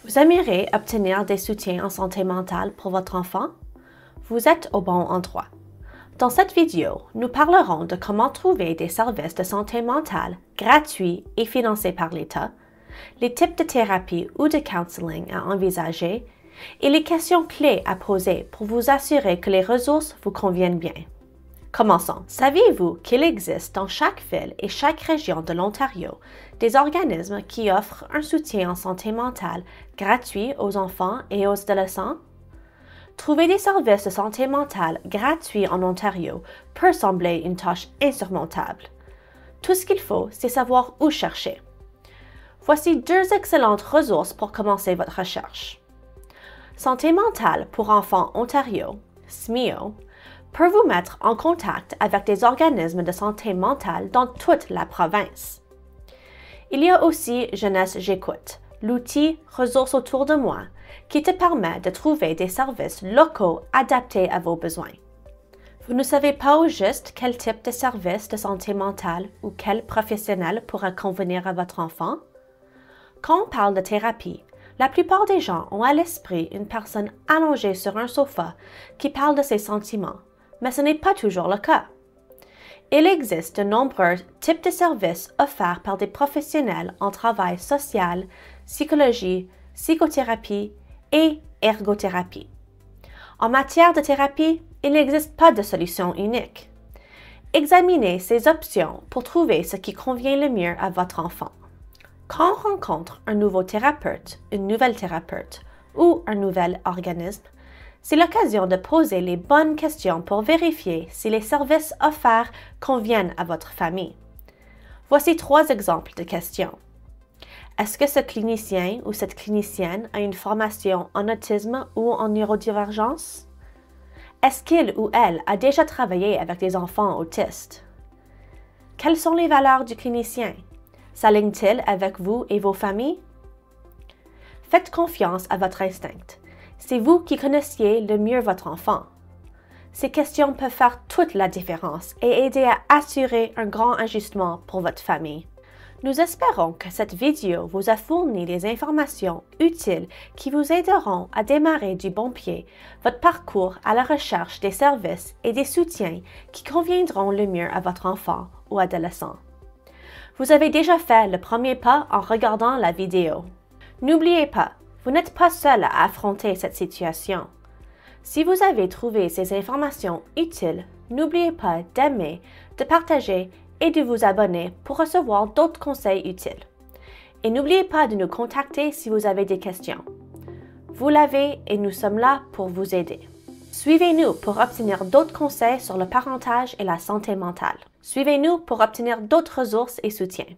Vous aimeriez obtenir des soutiens en santé mentale pour votre enfant? Vous êtes au bon endroit. Dans cette vidéo, nous parlerons de comment trouver des services de santé mentale gratuits et financés par l'État, les types de thérapie ou de counseling à envisager et les questions clés à poser pour vous assurer que les ressources vous conviennent bien. Commençons. Saviez-vous qu'il existe dans chaque ville et chaque région de l'Ontario des organismes qui offrent un soutien en santé mentale gratuit aux enfants et aux adolescents? Trouver des services de santé mentale gratuits en Ontario peut sembler une tâche insurmontable. Tout ce qu'il faut, c'est savoir où chercher. Voici deux excellentes ressources pour commencer votre recherche. Santé mentale pour enfants Ontario, SMIO, peut vous mettre en contact avec des organismes de santé mentale dans toute la province. Il y a aussi Jeunesse J'écoute, l'outil Ressources autour de moi, qui te permet de trouver des services locaux adaptés à vos besoins. Vous ne savez pas au juste quel type de service de santé mentale ou quel professionnel pourra convenir à votre enfant? Quand on parle de thérapie, la plupart des gens ont à l'esprit une personne allongée sur un sofa qui parle de ses sentiments, mais ce n'est pas toujours le cas. Il existe de nombreux types de services offerts par des professionnels en travail social, psychologie, psychothérapie et ergothérapie. En matière de thérapie, il n'existe pas de solution unique. Examinez ces options pour trouver ce qui convient le mieux à votre enfant. Quand on rencontre un nouveau thérapeute, une nouvelle thérapeute ou un nouvel organisme, c'est l'occasion de poser les bonnes questions pour vérifier si les services offerts conviennent à votre famille. Voici 3 exemples de questions. Est-ce que ce clinicien ou cette clinicienne a une formation en autisme ou en neurodivergence? Est-ce qu'il ou elle a déjà travaillé avec des enfants autistes? Quelles sont les valeurs du clinicien? S'aligne-t-il avec vous et vos familles? Faites confiance à votre instinct. C'est vous qui connaissiez le mieux votre enfant. Ces questions peuvent faire toute la différence et aider à assurer un grand ajustement pour votre famille. Nous espérons que cette vidéo vous a fourni les informations utiles qui vous aideront à démarrer du bon pied votre parcours à la recherche des services et des soutiens qui conviendront le mieux à votre enfant ou adolescent. Vous avez déjà fait le premier pas en regardant la vidéo. N'oubliez pas, vous n'êtes pas seul à affronter cette situation. Si vous avez trouvé ces informations utiles, n'oubliez pas d'aimer, de partager et de vous abonner pour recevoir d'autres conseils utiles. Et n'oubliez pas de nous contacter si vous avez des questions. Vous l'avez et nous sommes là pour vous aider. Suivez-nous pour obtenir d'autres conseils sur le parentage et la santé mentale. Suivez-nous pour obtenir d'autres ressources et soutiens.